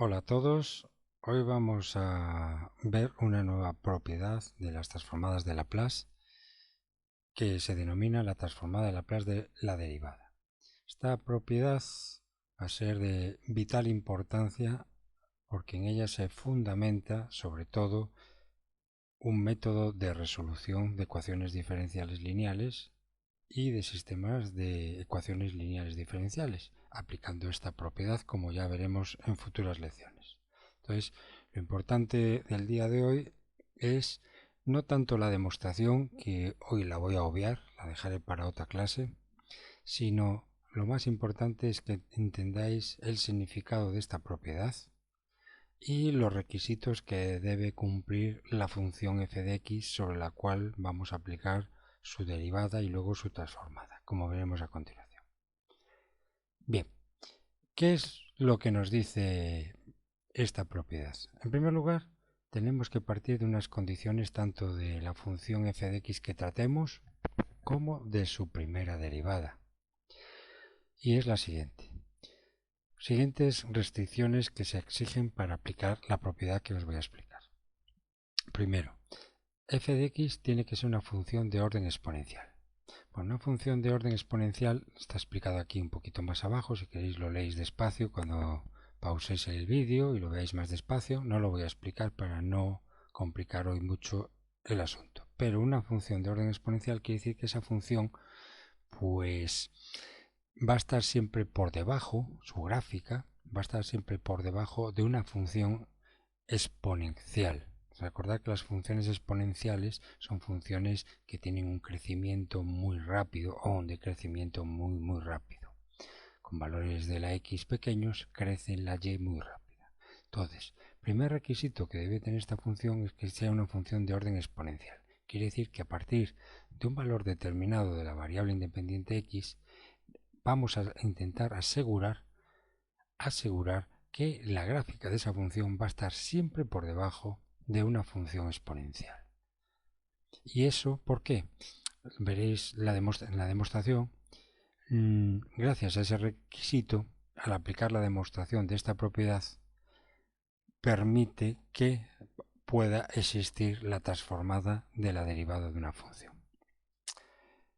Hola a todos, hoy vamos a ver una nueva propiedad de las transformadas de Laplace que se denomina la transformada de Laplace de la derivada. Esta propiedad va a ser de vital importancia porque en ella se fundamenta sobre todo un método de resolución de ecuaciones diferenciales lineales y de sistemas de ecuaciones lineales diferenciales, aplicando esta propiedad como ya veremos en futuras lecciones. Entonces, lo importante del día de hoy es no tanto la demostración, que hoy la voy a obviar, la dejaré para otra clase, sino lo más importante es que entendáis el significado de esta propiedad y los requisitos que debe cumplir la función f de x sobre la cual vamos a aplicar su derivada y luego su transformada, como veremos a continuación. Bien, ¿qué es lo que nos dice esta propiedad? En primer lugar, tenemos que partir de unas condiciones tanto de la función f de x que tratemos como de su primera derivada. Y es la siguiente. Siguientes restricciones que se exigen para aplicar la propiedad que os voy a explicar. Primero, f de x tiene que ser una función de orden exponencial. Bueno, una función de orden exponencial está explicado aquí un poquito más abajo. Si queréis lo leéis despacio cuando pauséis el vídeo y lo veáis más despacio. No lo voy a explicar para no complicar hoy mucho el asunto. Pero una función de orden exponencial quiere decir que esa función pues va a estar siempre por debajo, su gráfica va a estar siempre por debajo de una función exponencial. Recordad que las funciones exponenciales son funciones que tienen un crecimiento muy rápido o un decrecimiento muy rápido. Con valores de la x pequeños crece la y muy rápida. Entonces, primer requisito que debe tener esta función es que sea una función de orden exponencial. Quiere decir que a partir de un valor determinado de la variable independiente x, vamos a intentar asegurar que la gráfica de esa función va a estar siempre por debajo de una función exponencial. ¿Y eso por qué? Veréis en la demostración. Gracias a ese requisito, al aplicar la demostración de esta propiedad, permite que pueda existir la transformada de la derivada de una función.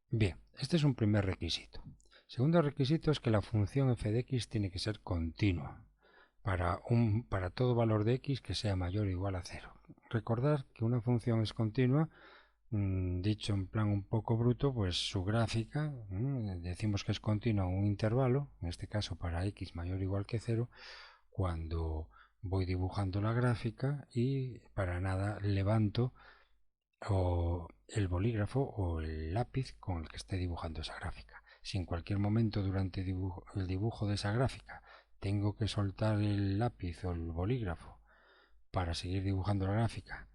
Bien, este es un primer requisito. Segundo requisito es que la función f de x tiene que ser continua para todo valor de x que sea mayor o igual a 0. Recordad que una función es continua, dicho en plan un poco bruto, pues su gráfica, decimos que es continua un intervalo, en este caso para x mayor o igual que 0, cuando voy dibujando la gráfica y para nada levanto o el bolígrafo o el lápiz con el que esté dibujando esa gráfica. Si en cualquier momento durante el dibujo de esa gráfica tengo que soltar el lápiz o el bolígrafo para seguir dibujando la gráfica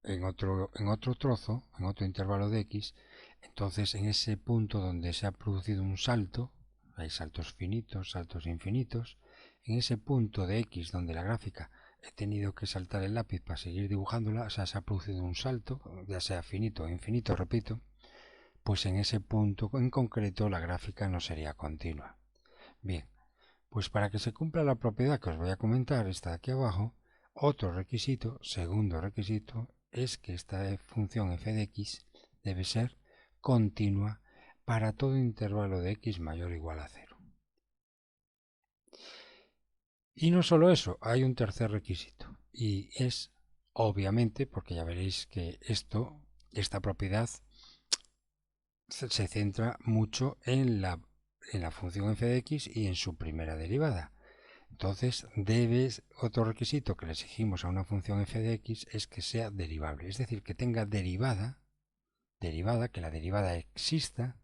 en otro trozo, en otro intervalo de x, entonces en ese punto donde se ha producido un salto, hay saltos finitos, saltos infinitos, en ese punto de x donde la gráfica he tenido que saltar el lápiz para seguir dibujándola, o sea, se ha producido un salto, ya sea finito o infinito, repito, pues en ese punto en concreto la gráfica no sería continua. Bien, pues para que se cumpla la propiedad que os voy a comentar, está aquí abajo, otro requisito, segundo requisito, es que esta función f de x debe ser continua para todo intervalo de x mayor o igual a 0. Y no solo eso, hay un tercer requisito, y es, obviamente, porque ya veréis que esta propiedad se centra mucho en la función f de x y en su primera derivada. Entonces, otro requisito que le exigimos a una función f de x es que sea derivable, es decir, que tenga derivada, que la derivada exista,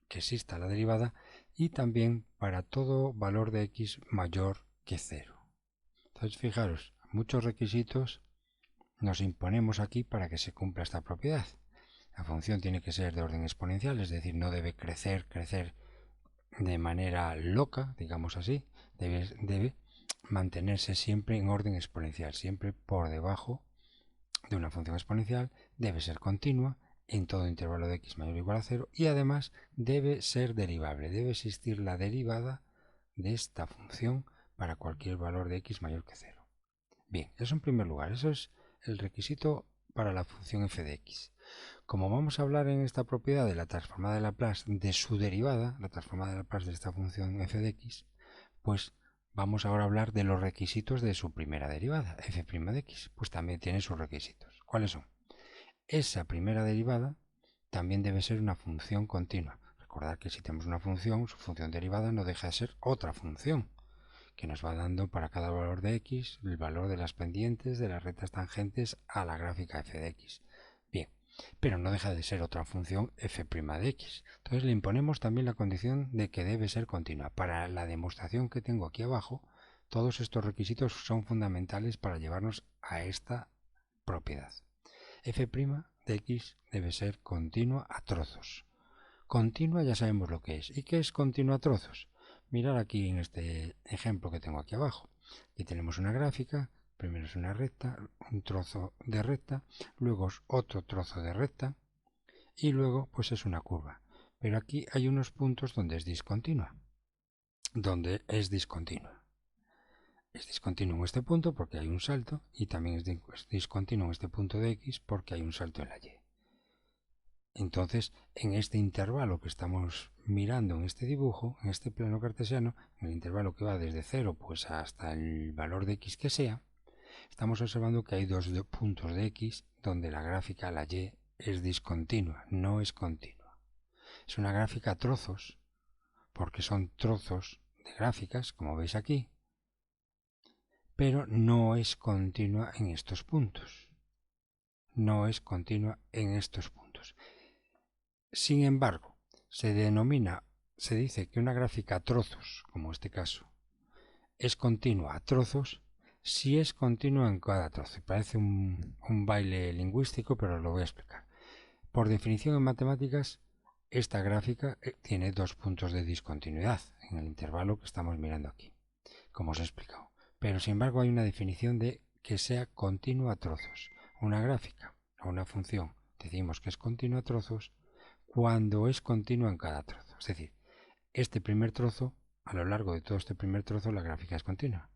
que exista la derivada, y también para todo valor de x mayor que 0. Entonces, fijaros, muchos requisitos nos imponemos aquí para que se cumpla esta propiedad. La función tiene que ser de orden exponencial, es decir, no debe crecer de manera loca, digamos así, debe mantenerse siempre en orden exponencial, siempre por debajo de una función exponencial, debe ser continua en todo intervalo de x mayor o igual a 0 y además debe ser derivable, debe existir la derivada de esta función para cualquier valor de x mayor que 0. Bien, eso en primer lugar, eso es el requisito para la función f de x. Como vamos a hablar en esta propiedad de la transformada de Laplace de su derivada, la transformada de Laplace de esta función f de x, pues vamos ahora a hablar de los requisitos de su primera derivada, f' de x, pues también tiene sus requisitos. ¿Cuáles son? Esa primera derivada también debe ser una función continua. Recordad que si tenemos una función, su función derivada no deja de ser otra función, que nos va dando para cada valor de x el valor de las pendientes de las rectas tangentes a la gráfica f de x. Bien, pero no deja de ser otra función f' de x. Entonces le imponemos también la condición de que debe ser continua. Para la demostración que tengo aquí abajo, todos estos requisitos son fundamentales para llevarnos a esta propiedad. F' de x debe ser continua a trozos. Continua ya sabemos lo que es. ¿Y qué es continua a trozos? Mirad aquí en este ejemplo que tengo aquí abajo. Aquí tenemos una gráfica, primero es una recta, un trozo de recta, luego es otro trozo de recta y luego pues es una curva. Pero aquí hay unos puntos donde es discontinua. Es discontinuo en este punto porque hay un salto y también es discontinuo en este punto de x porque hay un salto en la y. Entonces, en este intervalo que estamos mirando en este dibujo, en este plano cartesiano, en el intervalo que va desde 0 pues hasta el valor de x que sea, estamos observando que hay dos puntos de x donde la gráfica, la y, es discontinua, no es continua. Es una gráfica a trozos, porque son trozos de gráficas, como veis aquí, pero no es continua en estos puntos. No es continua en estos puntos. Sin embargo, se dice que una gráfica a trozos, como este caso, es continua a trozos si es continua en cada trozo. Parece un baile lingüístico, pero lo voy a explicar. Por definición en matemáticas, esta gráfica tiene dos puntos de discontinuidad en el intervalo que estamos mirando aquí, como os he explicado. Pero sin embargo hay una definición de que sea continua a trozos. Una gráfica o una función decimos que es continua a trozos cuando es continua en cada trozo. Es decir, este primer trozo, a lo largo de todo este primer trozo, la gráfica es continua.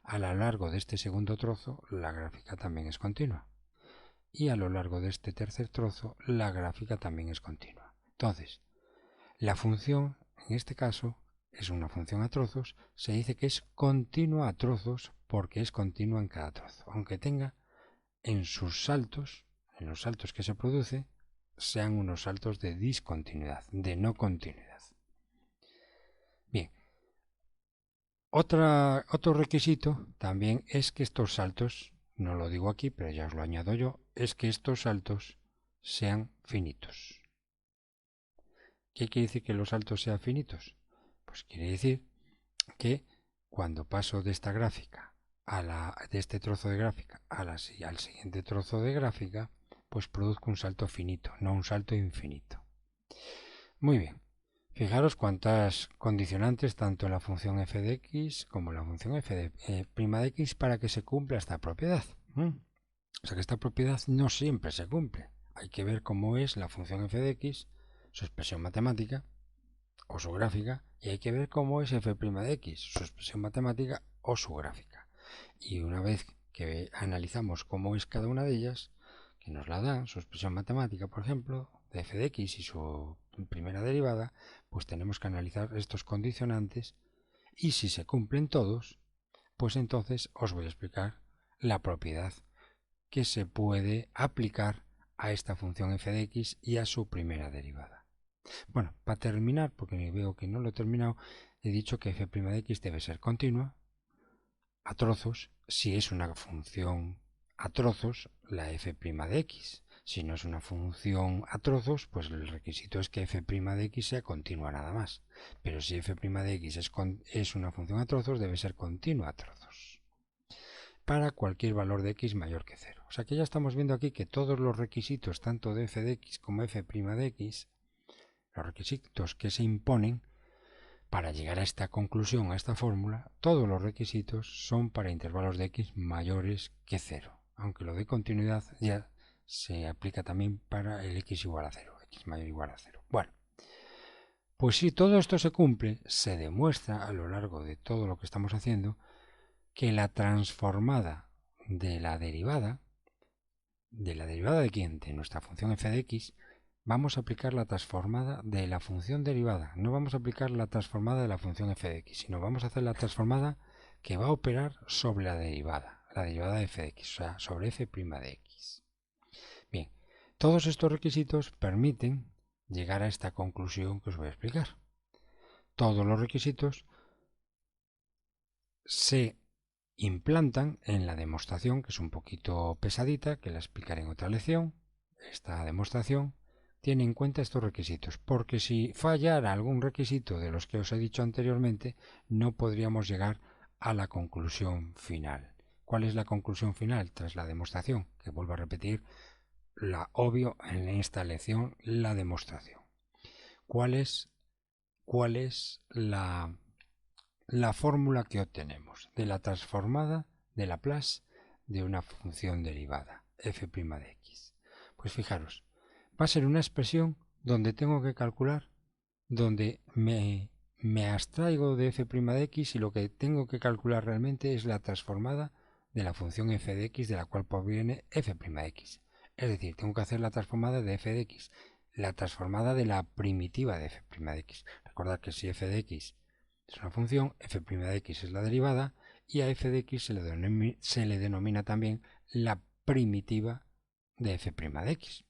A lo largo de este segundo trozo, la gráfica también es continua. Y a lo largo de este tercer trozo, la gráfica también es continua. Entonces, la función, en este caso, es una función a trozos, se dice que es continua a trozos porque es continua en cada trozo, aunque tenga en sus saltos, en los saltos que se produce, sean unos saltos de discontinuidad, de no continuidad. Bien, otro requisito también es que estos saltos, no lo digo aquí, pero ya os lo añado yo, es que estos saltos sean finitos. ¿Qué quiere decir que los saltos sean finitos? Pues quiere decir que cuando paso de esta gráfica, de este trozo de gráfica, al siguiente trozo de gráfica, pues produzco un salto finito, no un salto infinito. Muy bien. Fijaros cuántas condicionantes tanto en la función f de x como en la función f de prima de x para que se cumpla esta propiedad. O sea que esta propiedad no siempre se cumple. Hay que ver cómo es la función f de x, su expresión matemática o su gráfica, y hay que ver cómo es f' de x, su expresión matemática o su gráfica. Y una vez que analizamos cómo es cada una de ellas, que nos la dan, su expresión matemática, por ejemplo, de f de x y su primera derivada, pues tenemos que analizar estos condicionantes y si se cumplen todos, pues entonces os voy a explicar la propiedad que se puede aplicar a esta función f de x y a su primera derivada. Bueno, para terminar, porque veo que no lo he terminado, he dicho que f' de x debe ser continua a trozos si es una función a trozos la f' de x. Si no es una función a trozos, pues el requisito es que f' de x sea continua nada más. Pero si f' de x es una función a trozos, debe ser continua a trozos para cualquier valor de x mayor que 0. O sea que ya estamos viendo aquí que todos los requisitos, tanto de f de x como f' de x, los requisitos que se imponen para llegar a esta conclusión, a esta fórmula, todos los requisitos son para intervalos de x mayores que 0. Aunque lo de continuidad ya se aplica también para el x igual a 0, x mayor o igual a 0. Bueno, Pues si todo esto se cumple, se demuestra a lo largo de todo lo que estamos haciendo que la transformada de la derivada, ¿de quién? De nuestra función f de x, vamos a aplicar la transformada de la función derivada. No vamos a aplicar la transformada de la función f de x, sino vamos a hacer la transformada que va a operar sobre la derivada de f de x, o sea, sobre f' de x. Bien, todos estos requisitos permiten llegar a esta conclusión que os voy a explicar. Todos los requisitos se implantan en la demostración, que es un poquito pesadita, que la explicaré en otra lección. Esta demostración tiene en cuenta estos requisitos, porque si fallara algún requisito de los que os he dicho anteriormente, no podríamos llegar a la conclusión final. ¿Cuál es la conclusión final tras la demostración? Que vuelvo a repetir, obvio en esta lección, la demostración. ¿Cuál es la fórmula que obtenemos de la transformada de Laplace de una función derivada, f' de x? Pues fijaros, va a ser una expresión donde tengo que calcular, donde me abstraigo de f' de x y lo que tengo que calcular realmente es la transformada de la función f de x de la cual proviene f' de x. Es decir, tengo que hacer la transformada de f de x, la transformada de la primitiva de f' de x. Recordad que si f de x es una función, f' de x es la derivada y a f de x se le denomina también la primitiva de f' de x.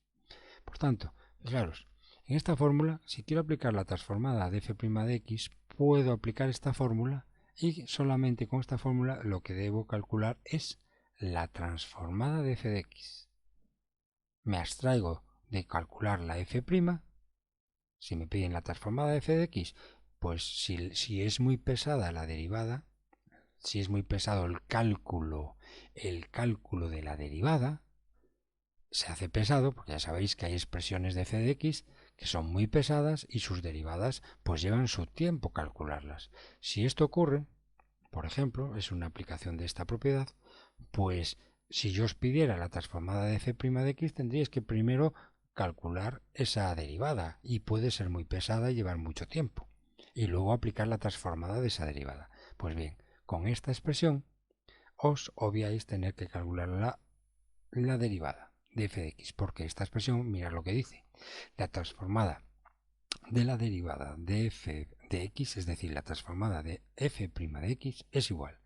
Por tanto, fijaros, en esta fórmula, si quiero aplicar la transformada de f' de x, puedo aplicar esta fórmula y solamente con esta fórmula lo que debo calcular es la transformada de f de x. Me abstraigo de calcular la f', si me piden la transformada de f de x, pues si es muy pesada la derivada, si es muy pesado el cálculo de la derivada, se hace pesado, porque ya sabéis que hay expresiones de f de x que son muy pesadas y sus derivadas pues llevan su tiempo calcularlas. Si esto ocurre, por ejemplo, es una aplicación de esta propiedad, pues si yo os pidiera la transformada de f' de x, tendríais que primero calcular esa derivada y puede ser muy pesada y llevar mucho tiempo. Y luego aplicar la transformada de esa derivada. Pues bien, con esta expresión os obviáis tener que calcular la derivada de f de x, porque esta expresión, mirad lo que dice, la transformada de la derivada de f de x, es decir, la transformada de f' de x, es igual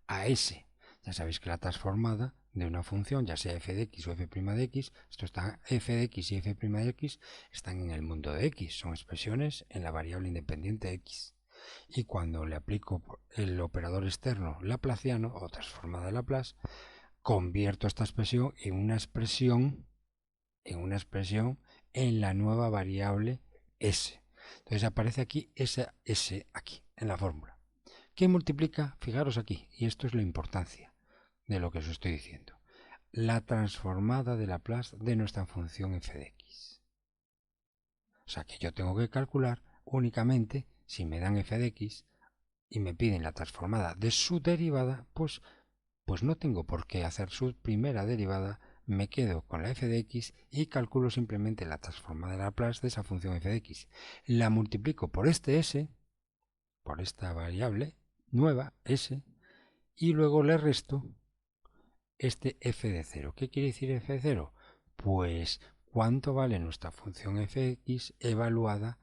a s. Ya sabéis que la transformada de una función, ya sea f de x o f' de x, esto está, f de x y f' de x están en el mundo de x, son expresiones en la variable independiente x. Y cuando le aplico el operador externo laplaciano o transformada de Laplace, convierto esta expresión en la nueva variable s. Entonces aparece aquí esa s aquí en la fórmula. ¿Qué multiplica? Fijaros aquí, y esto es la importancia de lo que os estoy diciendo. La transformada de Laplace de nuestra función f de x. O sea que yo tengo que calcular únicamente, si me dan f de x y me piden la transformada de su derivada, pues no tengo por qué hacer su primera derivada, me quedo con la f de x y calculo simplemente la transformada de Laplace de esa función f de x. La multiplico por este s, por esta variable nueva s, y luego le resto este f de 0. ¿Qué quiere decir f de 0? Pues cuánto vale nuestra función f de x evaluada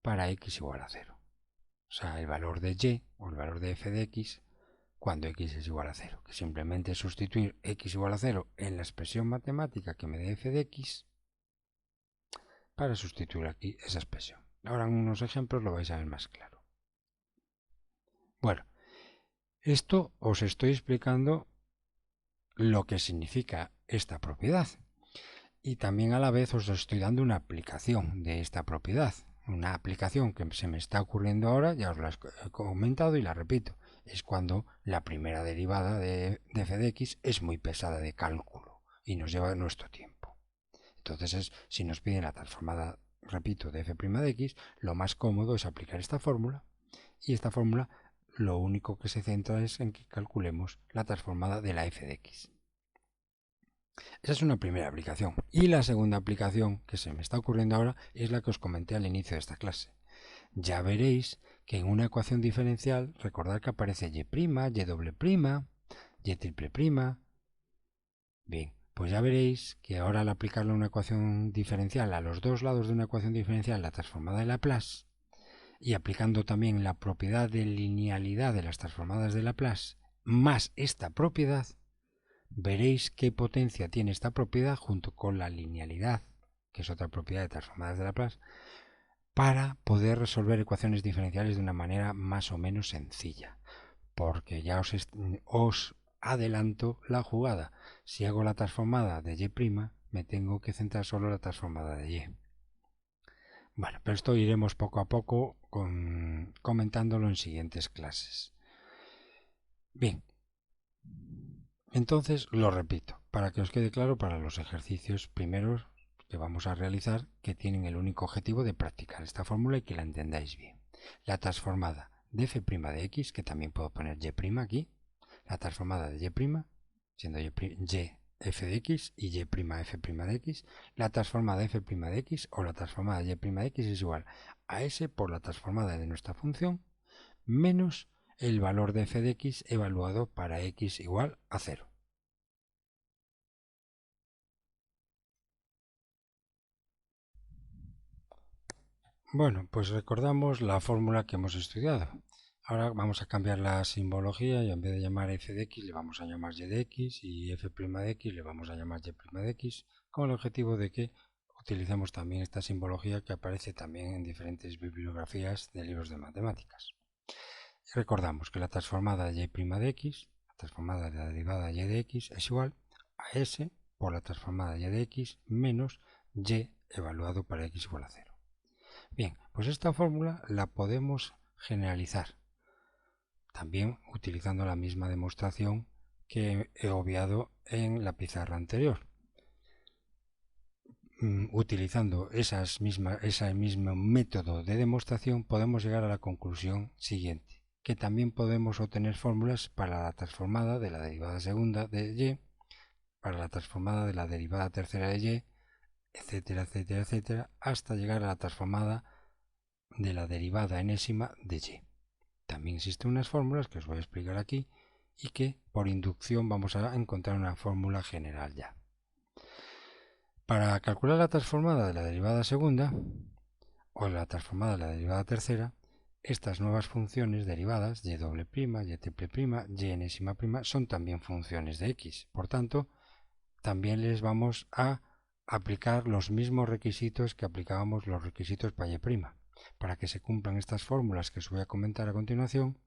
para x igual a 0. O sea, el valor de y o el valor de f de x cuando x es igual a 0, que simplemente es sustituir x igual a 0 en la expresión matemática que me dé f de x para sustituir aquí esa expresión. Ahora en unos ejemplos lo vais a ver más claro. Bueno, esto os estoy explicando lo que significa esta propiedad y también a la vez os estoy dando una aplicación de esta propiedad. Una aplicación que se me está ocurriendo ahora, ya os la he comentado y la repito, es cuando la primera derivada de f de x es muy pesada de cálculo y nos lleva nuestro tiempo. Entonces, si nos piden la transformada, repito, de f' de x, lo más cómodo es aplicar esta fórmula y esta fórmula lo único que se centra es en que calculemos la transformada de la f de x. Esa es una primera aplicación. Y la segunda aplicación que se me está ocurriendo ahora es la que os comenté al inicio de esta clase. ya veréis que en una ecuación diferencial, recordad que aparece y', y doble prima, y triple prima. Bien, pues ya veréis que ahora al aplicarle una ecuación diferencial a los dos lados de una ecuación diferencial, la transformada de Laplace, y aplicando también la propiedad de linealidad de las transformadas de Laplace, más esta propiedad, veréis qué potencia tiene esta propiedad junto con la linealidad, que es otra propiedad de transformadas de Laplace, para poder resolver ecuaciones diferenciales de una manera más o menos sencilla. Porque ya os adelanto la jugada. Si hago la transformada de y', me tengo que centrar solo en la transformada de y. Bueno, pero esto iremos poco a poco comentándolo en siguientes clases. Bien, entonces lo repito, para que os quede claro para los ejercicios primeros que vamos a realizar, que tienen el único objetivo de practicar esta fórmula y que la entendáis bien. La transformada de f' de x, que también puedo poner y' aquí, la transformada de y', siendo y f de x y y' f' de x, la transformada de f' de x o la transformada de y' de x es igual a s por la transformada de nuestra función menos el valor de f de x evaluado para x igual a 0. Bueno, pues recordamos la fórmula que hemos estudiado. Ahora vamos a cambiar la simbología y en vez de llamar f de x le vamos a llamar y de x y f' de x le vamos a llamar y' de x, con el objetivo de que utilicemos también esta simbología que aparece también en diferentes bibliografías de libros de matemáticas. Y recordamos que la transformada de y' de x, la transformada de la derivada y de x es igual a s por la transformada y de x menos y evaluado para x igual a 0. Bien, pues esta fórmula la podemos generalizar, también utilizando la misma demostración que he obviado en la pizarra anterior. Utilizando ese mismo método de demostración podemos llegar a la conclusión siguiente, que también podemos obtener fórmulas para la transformada de la derivada segunda de y, para la transformada de la derivada tercera de y, etcétera, etcétera, etcétera, hasta llegar a la transformada de la derivada enésima de y. También existen unas fórmulas que os voy a explicar aquí y que por inducción vamos a encontrar una fórmula general ya. Para calcular la transformada de la derivada segunda o la transformada de la derivada tercera, estas nuevas funciones derivadas y doble prima, y triple prima, y enésima prima son también funciones de x. Por tanto, también les vamos a aplicar los mismos requisitos que aplicábamos los requisitos para y'. Para que se cumplan estas fórmulas que os voy a comentar a continuación,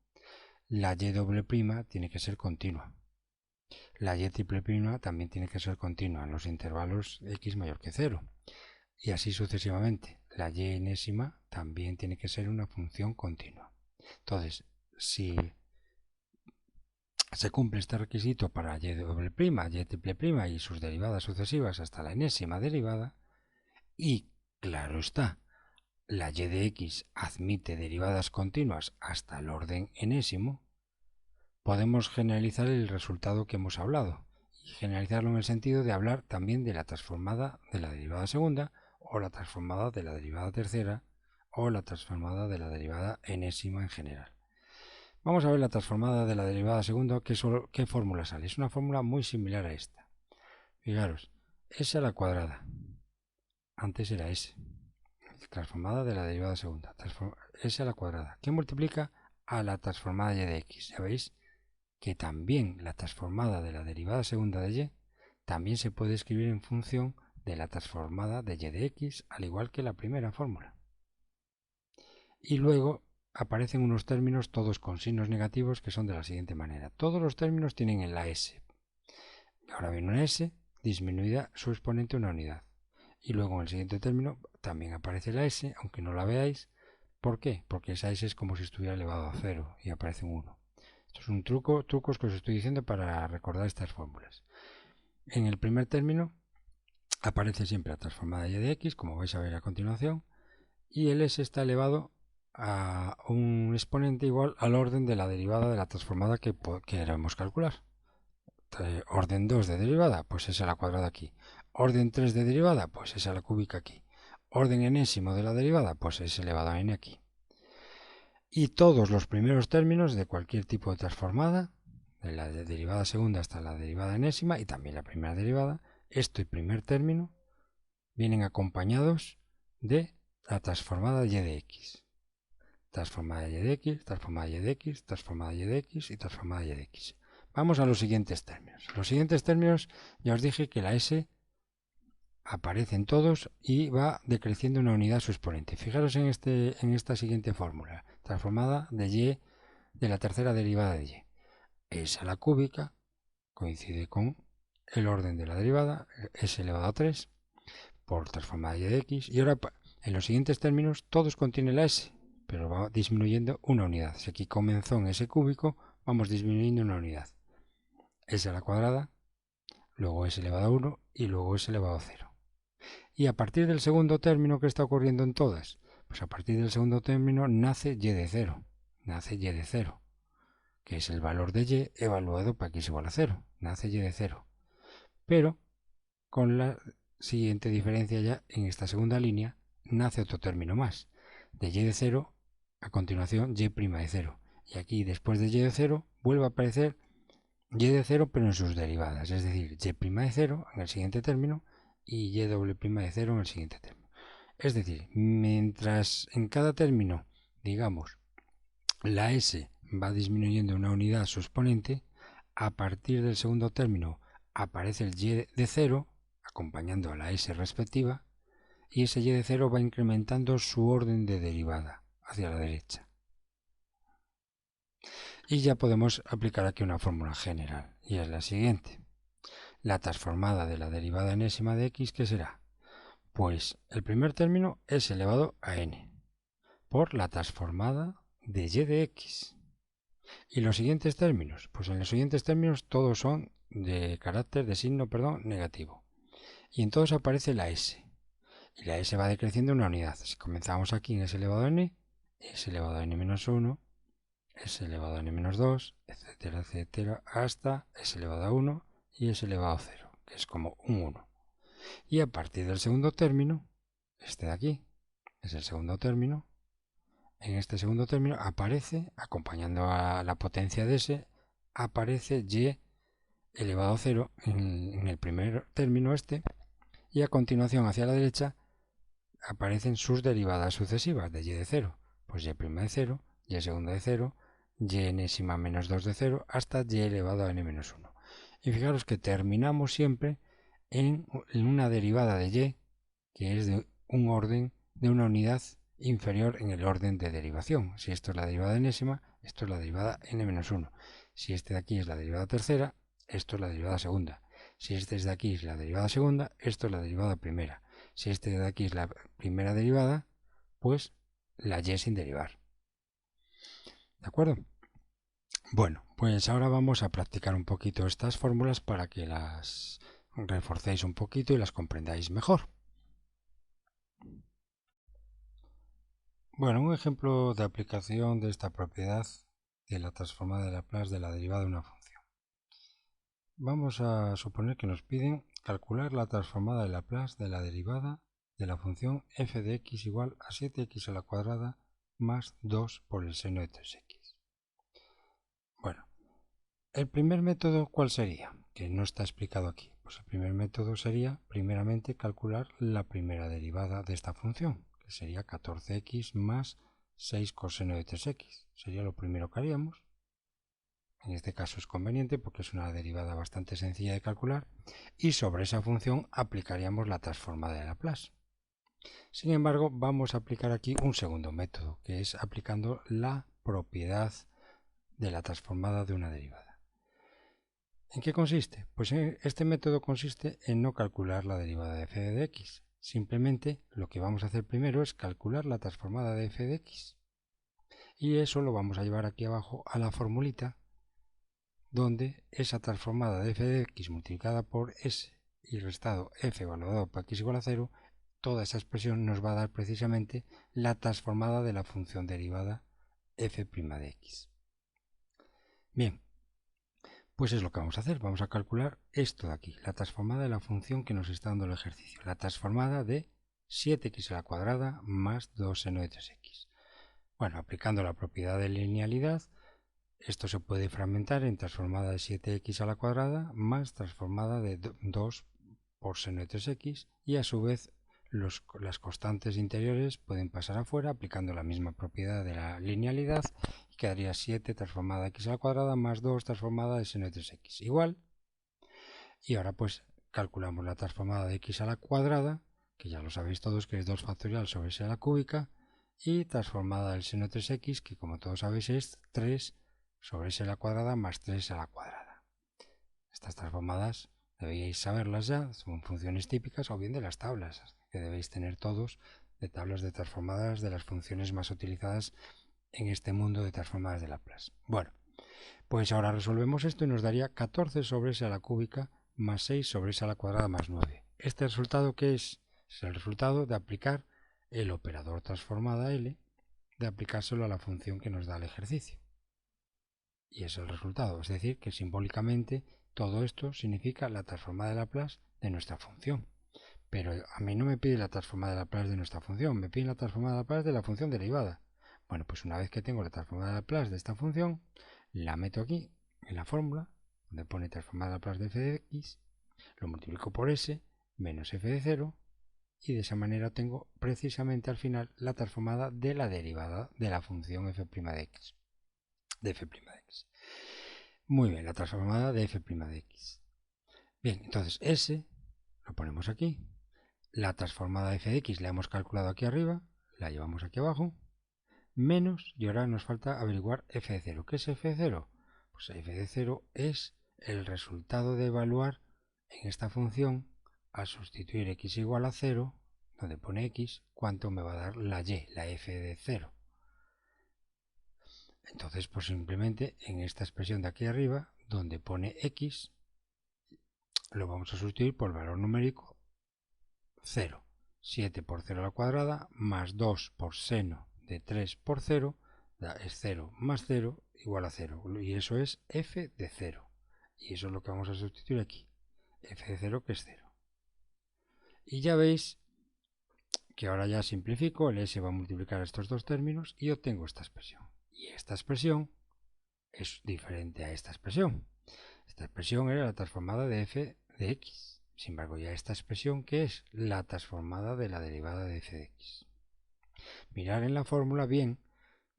la y doble prima tiene que ser continua. La y triple prima también tiene que ser continua en los intervalos x mayor que 0. Y así sucesivamente. La y enésima también tiene que ser una función continua. Entonces, si se cumple este requisito para y doble prima, y triple prima y sus derivadas sucesivas hasta la enésima derivada, y claro está, la y de x admite derivadas continuas hasta el orden enésimo, podemos generalizar el resultado que hemos hablado y generalizarlo en el sentido de hablar también de la transformada de la derivada segunda o la transformada de la derivada tercera o la transformada de la derivada enésima en general. Vamos a ver la transformada de la derivada segunda, ¿qué fórmula sale? Es una fórmula muy similar a esta. Fijaros, s a la cuadrada, antes era s, transformada de la derivada segunda, s a la cuadrada, que multiplica a la transformada y de x. Ya veis que también la transformada de la derivada segunda de y también se puede escribir en función de la transformada de y de x, al igual que la primera fórmula. Y luego aparecen unos términos todos con signos negativos que son de la siguiente manera. Todos los términos tienen en la s. Ahora viene una s disminuida su exponente una unidad. Y luego en el siguiente término también aparece la s, aunque no la veáis. ¿Por qué? Porque esa s es como si estuviera elevado a 0 y aparece un 1. Esto es un trucos que os estoy diciendo para recordar estas fórmulas. En el primer término aparece siempre la transformada y de x, como vais a ver a continuación, y el s está elevado a un exponente igual al orden de la derivada de la transformada que queremos calcular. Orden 2 de derivada, pues s a la cuadrada aquí. Orden 3 de derivada, pues s a la cúbica aquí. Orden enésimo de la derivada, pues s elevado a n aquí. y todos los primeros términos de cualquier tipo de transformada, de la derivada segunda hasta la derivada enésima y también la primera derivada, este primer término vienen acompañados de la transformada y de x. Transformada y de x, transformada y de x, transformada y de x y transformada y de x. Vamos a los siguientes términos. Los siguientes términos ya os dije que la s aparecen todos y va decreciendo una unidad su exponente. Fijaros en esta siguiente fórmula. Transformada de y de la tercera derivada de y. S a la cúbica coincide con el orden de la derivada, s elevado a 3, por transformada y de x. Y ahora en los siguientes términos todos contienen la s, pero va disminuyendo una unidad. Si aquí comenzó en s cúbico, vamos disminuyendo una unidad. S a la cuadrada, luego s elevado a 1 y luego s elevado a 0. Y a partir del segundo término, ¿qué está ocurriendo en todas? Pues a partir del segundo término nace y de 0. Nace y de 0, que es el valor de y evaluado para x igual a 0. Nace y de 0. Pero con la siguiente diferencia ya en esta segunda línea, nace otro término más. De y de 0, a continuación y' de 0. Y aquí después de y de 0 vuelve a aparecer y de 0 pero en sus derivadas. Es decir, y' de 0 en el siguiente término y y doble' de 0 en el siguiente término. Es decir, mientras en cada término, digamos, la s va disminuyendo una unidad su exponente, a partir del segundo término aparece el y de 0, acompañando a la s respectiva, y ese y de 0 va incrementando su orden de derivada hacia la derecha. Y ya podemos aplicar aquí una fórmula general, y es la siguiente. La transformada de la derivada enésima de x, ¿qué será? Pues el primer término es elevado a n, por la transformada de y de x. ¿Y los siguientes términos? Pues en los siguientes términos todos son de signo negativo. Y en todos aparece la s. Y la s va decreciendo una unidad. Si comenzamos aquí en s elevado a n, s elevado a n menos 1, s elevado a n menos 2, etcétera, etcétera, hasta s elevado a 1 y s elevado a 0, que es como un 1. Y a partir del segundo término, este de aquí, es el segundo término, en este segundo término aparece, acompañando a la potencia de s, aparece y elevado a 0 en el primer término este, y a continuación hacia la derecha aparecen sus derivadas sucesivas de y de 0, pues y' de 0, y segunda de 0, y enésima menos 2 de 0, hasta y elevado a n menos 1. Y fijaros que terminamos siempre en una derivada de y, que es de un orden, de una unidad inferior en el orden de derivación. Si esto es la derivada enésima, esto es la derivada n menos 1. Si este de aquí es la derivada tercera, esto es la derivada segunda. Si este de aquí es la derivada segunda, esto es la derivada primera. Si este de aquí es la primera derivada, pues la y sin derivar. ¿De acuerdo? Bueno, pues ahora vamos a practicar un poquito estas fórmulas para que las reforcéis un poquito y las comprendáis mejor. Bueno, un ejemplo de aplicación de esta propiedad de la transformada de Laplace de la derivada de una función. Vamos a suponer que nos piden calcular la transformada de Laplace de la derivada de la función f de x igual a 7x a la cuadrada más 2 por el seno de 3x. Bueno, el primer método, ¿cuál sería? Que no está explicado aquí. Pues el primer método sería, primeramente, calcular la primera derivada de esta función, que sería 14x más 6 coseno de 3x. Sería lo primero que haríamos. En este caso es conveniente porque es una derivada bastante sencilla de calcular y sobre esa función aplicaríamos la transformada de Laplace. Sin embargo, vamos a aplicar aquí un segundo método, que es aplicando la propiedad de la transformada de una derivada. ¿En qué consiste? Pues este método consiste en no calcular la derivada de f de x. Simplemente lo que vamos a hacer primero es calcular la transformada de f de x. Y eso lo vamos a llevar aquí abajo a la formulita, donde esa transformada de f de x multiplicada por s y restado f evaluado para x igual a 0, toda esa expresión nos va a dar precisamente la transformada de la función derivada f' de x. Bien, pues es lo que vamos a hacer. Vamos a calcular esto de aquí, la transformada de la función que nos está dando el ejercicio. La transformada de 7x a la cuadrada más 2 seno de 3x. Bueno, aplicando la propiedad de linealidad, esto se puede fragmentar en transformada de 7x a la cuadrada más transformada de 2 por seno de 3x, y a su vez las constantes interiores pueden pasar afuera aplicando la misma propiedad de la linealidad, y quedaría 7 transformada de x a la cuadrada más 2 transformada de seno de 3x igual. Y ahora pues calculamos la transformada de x a la cuadrada, que ya lo sabéis todos que es 2 factorial sobre s a la cúbica, y transformada del seno de 3x, que como todos sabéis es 3 sobre s a la cuadrada más 3 a la cuadrada. Estas transformadas debíais saberlas ya, son funciones típicas o bien de las tablas que debéis tener todos, de tablas de transformadas de las funciones más utilizadas en este mundo de transformadas de Laplace. Bueno, pues ahora resolvemos esto y nos daría 14 sobre s a la cúbica más 6 sobre s a la cuadrada más 9. ¿Este resultado qué es? Es el resultado de aplicar el operador transformada L, de aplicárselo a la función que nos da el ejercicio. Y es el resultado, es decir, que simbólicamente todo esto significa la transformada de Laplace de nuestra función. Pero a mí no me pide la transformada de Laplace de nuestra función, me pide la transformada de Laplace de la función derivada. Bueno, pues una vez que tengo la transformada de Laplace de esta función, la meto aquí en la fórmula, donde pone transformada de Laplace de f de x, lo multiplico por s menos f de 0, y de esa manera tengo precisamente al final la transformada de la derivada de la función f' de x. De f' de x. Muy bien, la transformada de f' de x. Bien, entonces s lo ponemos aquí. La transformada de f de x la hemos calculado aquí arriba, la llevamos aquí abajo, menos, y ahora nos falta averiguar f de 0. ¿Qué es f de 0? Pues f de 0 es el resultado de evaluar en esta función, al sustituir x igual a 0, donde pone x, cuánto me va a dar la y, la f de 0. Entonces, pues simplemente en esta expresión de aquí arriba, donde pone x, lo vamos a sustituir por el valor numérico 0. 7 por 0 a la cuadrada más 2 por seno de 3 por 0 es 0 más 0 igual a 0. Y eso es f de 0. Y eso es lo que vamos a sustituir aquí. F de 0 que es 0. Y ya veis que ahora ya simplifico, el s va a multiplicar estos dos términos y obtengo esta expresión. Y esta expresión es diferente a esta expresión. Esta expresión era la transformada de f de x. Sin embargo, ya esta expresión, que es la transformada de la derivada de f de x. Mirar en la fórmula bien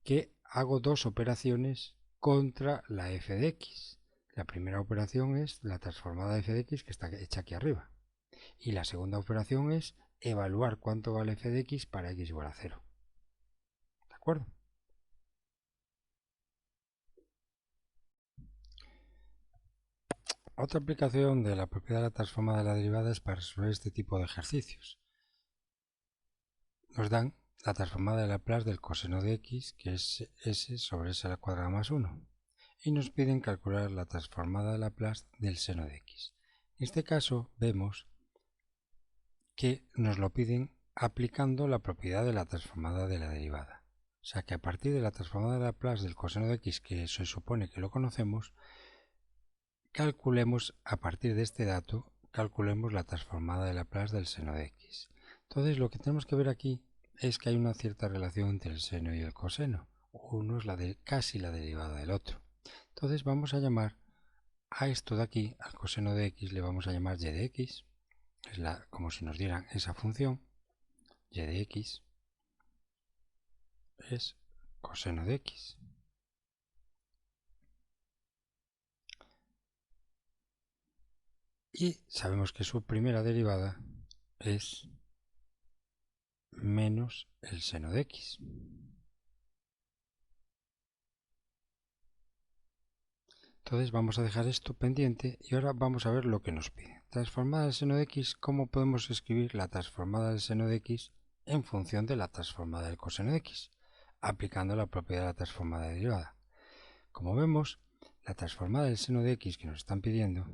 que hago dos operaciones contra la f de x. La primera operación es la transformada de f de x, que está hecha aquí arriba. Y la segunda operación es evaluar cuánto vale f de x para x igual a 0. ¿De acuerdo? Otra aplicación de la propiedad de la transformada de la derivada es para resolver este tipo de ejercicios. Nos dan la transformada de Laplace del coseno de x, que es s sobre s a la cuadrada más 1. Y nos piden calcular la transformada de Laplace del seno de x. En este caso vemos que nos lo piden aplicando la propiedad de la transformada de la derivada. O sea que a partir de la transformada de Laplace del coseno de x, que se supone que lo conocemos, calculemos a partir de este dato, calculemos la transformada de Laplace del seno de x. Entonces lo que tenemos que ver aquí es que hay una cierta relación entre el seno y el coseno. Uno es casi la derivada del otro. Entonces vamos a llamar a esto de aquí, al coseno de x, le vamos a llamar y de x. Es como si nos dieran esa función. Y de x es coseno de x. Y sabemos que su primera derivada es menos el seno de x. Entonces vamos a dejar esto pendiente y ahora vamos a ver lo que nos pide. Transformada del seno de x, ¿cómo podemos escribir la transformada del seno de x en función de la transformada del coseno de x? Aplicando la propiedad de la transformada derivada. Como vemos, la transformada del seno de x que nos están pidiendo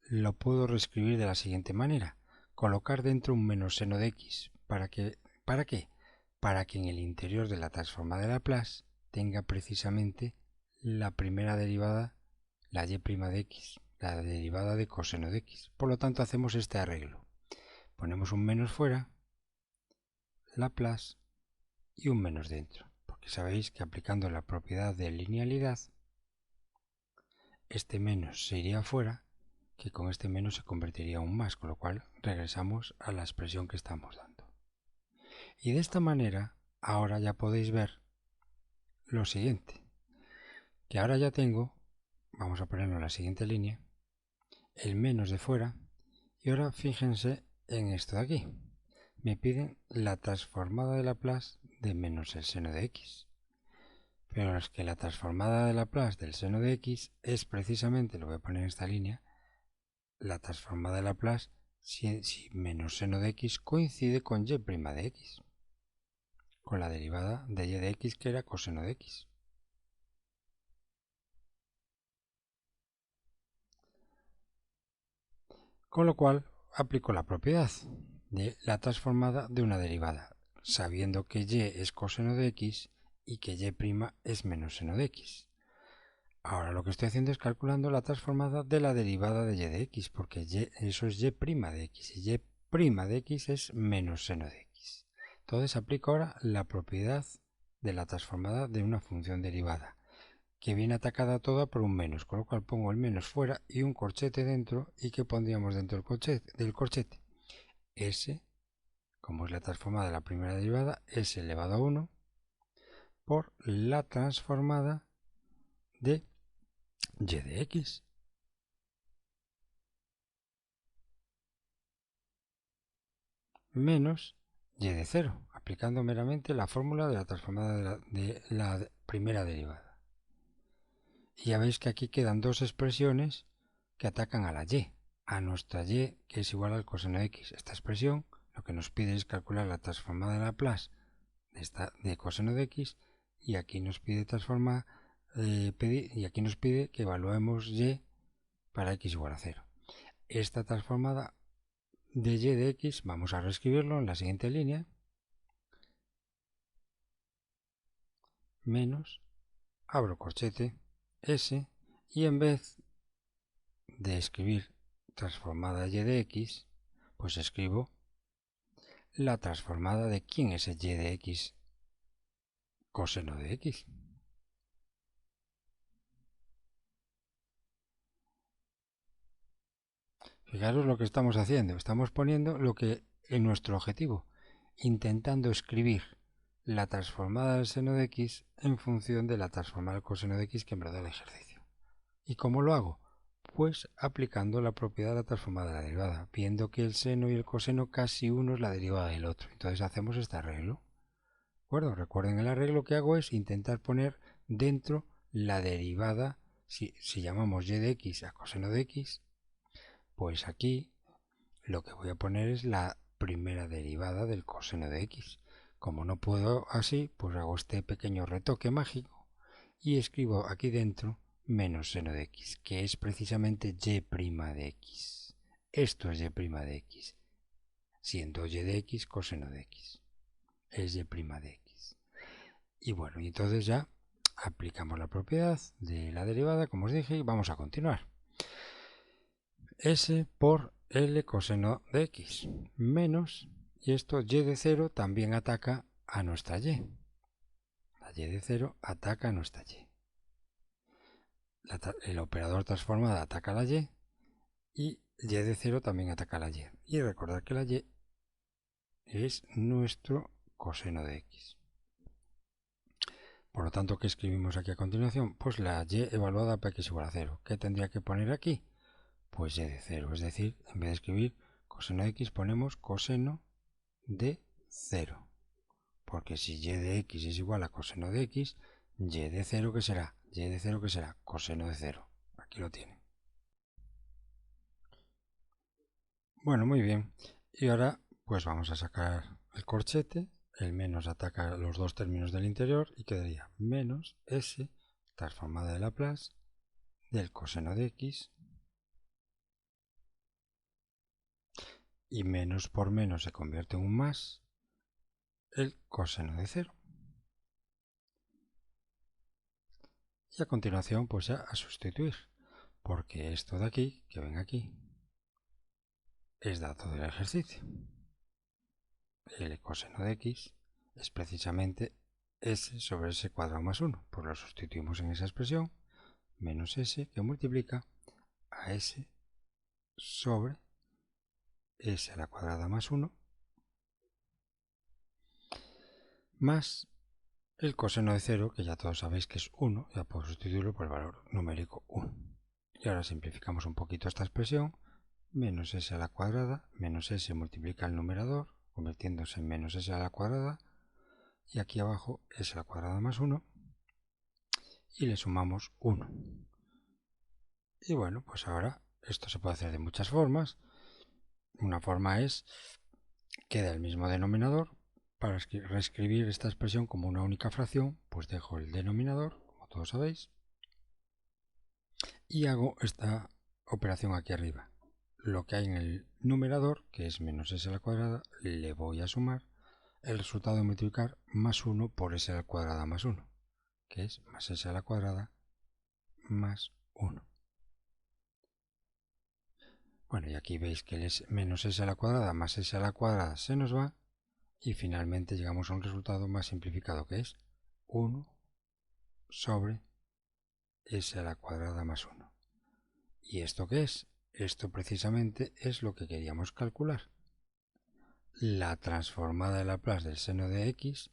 lo puedo reescribir de la siguiente manera. Colocar dentro un menos seno de x. ¿Para qué? Para que en el interior de la transformada de Laplace tenga precisamente la primera derivada, la y' de x, la derivada de coseno de x. Por lo tanto, hacemos este arreglo. Ponemos un menos fuera Laplace y un menos dentro, porque sabéis que aplicando la propiedad de linealidad, este menos se iría fuera, que con este menos se convertiría en un más, con lo cual regresamos a la expresión que estamos dando. Y de esta manera, ahora ya podéis ver lo siguiente, que ahora ya tengo, vamos a ponerlo en la siguiente línea, el menos de fuera, y ahora fíjense en esto de aquí. Me piden la transformada de Laplace de menos el seno de x. Pero es que la transformada de Laplace del seno de x es precisamente, lo voy a poner en esta línea, la transformada de Laplace si menos seno de x coincide con y' de x, con la derivada de y de x que era coseno de x. Con lo cual aplico la propiedad de la transformada de una derivada, sabiendo que y es coseno de x y que y' es menos seno de x. Ahora lo que estoy haciendo es calculando la transformada de la derivada de y de x, porque eso es y' de x, y y' de x es menos seno de x. Entonces aplico ahora la propiedad de la transformada de una función derivada, que viene atacada toda por un menos, con lo cual pongo el menos fuera y un corchete dentro. ¿Y qué pondríamos dentro del corchete? S, como es la transformada de la primera derivada, s elevado a 1 por la transformada de y de x. Menos y de 0, aplicando meramente la fórmula de la transformada de la primera derivada. Y ya veis que aquí quedan dos expresiones que atacan a la y, a nuestra y, que es igual al coseno de x. Esta expresión lo que nos pide es calcular la transformada de Laplace de coseno de x, y aquí nos pide que evaluemos y para x igual a 0. Esta transformada de y de x vamos a reescribirlo en la siguiente línea, menos, abro corchete, s, y en vez de escribir transformada y de x, pues escribo la transformada de quién es el y de x coseno de x. Fijaros lo que estamos haciendo, estamos poniendo lo que en nuestro objetivo, intentando escribir la transformada del seno de x en función de la transformada del coseno de x que me da el ejercicio. ¿Y cómo lo hago? Pues aplicando la propiedad de la transformada de la derivada, viendo que el seno y el coseno casi uno es la derivada del otro. Entonces hacemos este arreglo. ¿De acuerdo? Recuerden, el arreglo que hago es intentar poner dentro la derivada. Si llamamos y de x a coseno de x, pues aquí lo que voy a poner es la primera derivada del coseno de x. Como no puedo así, pues hago este pequeño retoque mágico y escribo aquí dentro menos seno de x, que es precisamente y' de x. Esto es y' de x, siendo y de x coseno de x. Es y' de x. Y bueno, y entonces ya aplicamos la propiedad de la derivada, como os dije, y vamos a continuar. S por L coseno de x menos, y esto y de 0 también ataca a nuestra y. La y de 0 ataca a nuestra y. El operador transformada ataca a la y de 0 también ataca a la y. Y recordad que la y es nuestro coseno de x. Por lo tanto, ¿qué escribimos aquí a continuación? Pues la y evaluada para x igual a 0. ¿Qué tendría que poner aquí? Pues y de 0. Es decir, en vez de escribir coseno de x ponemos coseno de 0. Porque si y de x es igual a coseno de x, y de 0 ¿qué será? Y de 0 ¿qué será? Coseno de 0. Aquí lo tienen. Bueno, muy bien. Y ahora pues vamos a sacar el corchete. El menos ataca los dos términos del interior y quedaría menos s transformada de Laplace del coseno de x, y menos por menos se convierte en un más, el coseno de 0. Y a continuación pues ya a sustituir, porque esto de aquí, que ven aquí, es dato del ejercicio. el coseno de x es precisamente s sobre s cuadrado más 1. Pues lo sustituimos en esa expresión, menos s que multiplica a s sobre s a la cuadrada más 1 más el coseno de 0, que ya todos sabéis que es 1, ya puedo sustituirlo por el valor numérico 1. Y ahora simplificamos un poquito esta expresión, menos s a la cuadrada, menos s multiplica el numerador, convirtiéndose en menos s a la cuadrada, y aquí abajo s a la cuadrada más 1, y le sumamos 1. Y bueno, pues ahora esto se puede hacer de muchas formas. Una forma es, queda el mismo denominador. Para reescribir esta expresión como una única fracción, pues dejo el denominador, como todos sabéis, y hago esta operación aquí arriba. Lo que hay en el numerador, que es menos s a la cuadrada, le voy a sumar el resultado de multiplicar más 1 por s a la cuadrada más 1, que es más s a la cuadrada más 1. Bueno, y aquí veis que el menos s a la cuadrada más s a la cuadrada se nos va, y finalmente llegamos a un resultado más simplificado, que es 1 sobre s a la cuadrada más 1. ¿Y esto qué es? Esto precisamente es lo que queríamos calcular. La transformada de Laplace del seno de x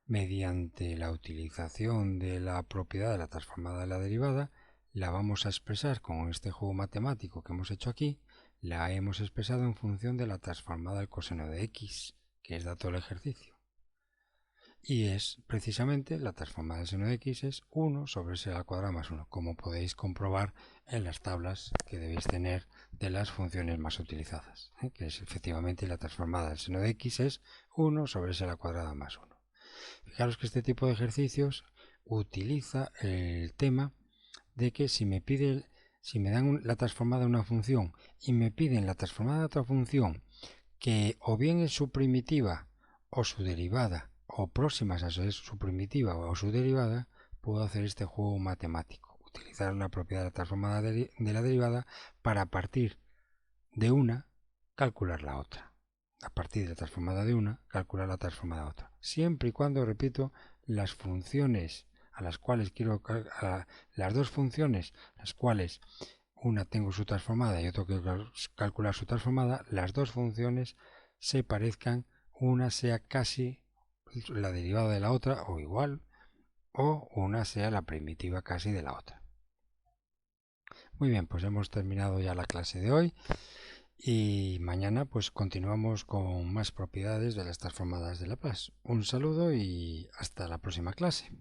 mediante la utilización de la propiedad de la transformada de la derivada, la vamos a expresar con este juego matemático que hemos hecho aquí. La hemos expresado en función de la transformada del coseno de x, que es dato del ejercicio. Y es precisamente la transformada del seno de x es 1 sobre s a la cuadrada más 1, como podéis comprobar en las tablas que debéis tener de las funciones más utilizadas, que es efectivamente la transformada del seno de x es 1 sobre s a la cuadrada más 1. Fijaros que este tipo de ejercicios utiliza el tema de que si me dan la transformada de una función y me piden la transformada de otra función que o bien es su primitiva o su derivada o próximas a su primitiva o su derivada, puedo hacer este juego matemático, utilizar una propiedad de la transformada de la derivada para partir de una calcular la otra. A partir de la transformada de una, calcular la transformada de otra. Siempre y cuando, repito, las funciones a las cuales quiero las dos funciones, las cuales una tengo su transformada y otra quiero calcular su transformada, las dos funciones se parezcan, una sea casi la derivada de la otra o igual, o una sea la primitiva casi de la otra. Muy bien, pues hemos terminado ya la clase de hoy. Y mañana pues continuamos con más propiedades de las transformadas de Laplace. Un saludo y hasta la próxima clase.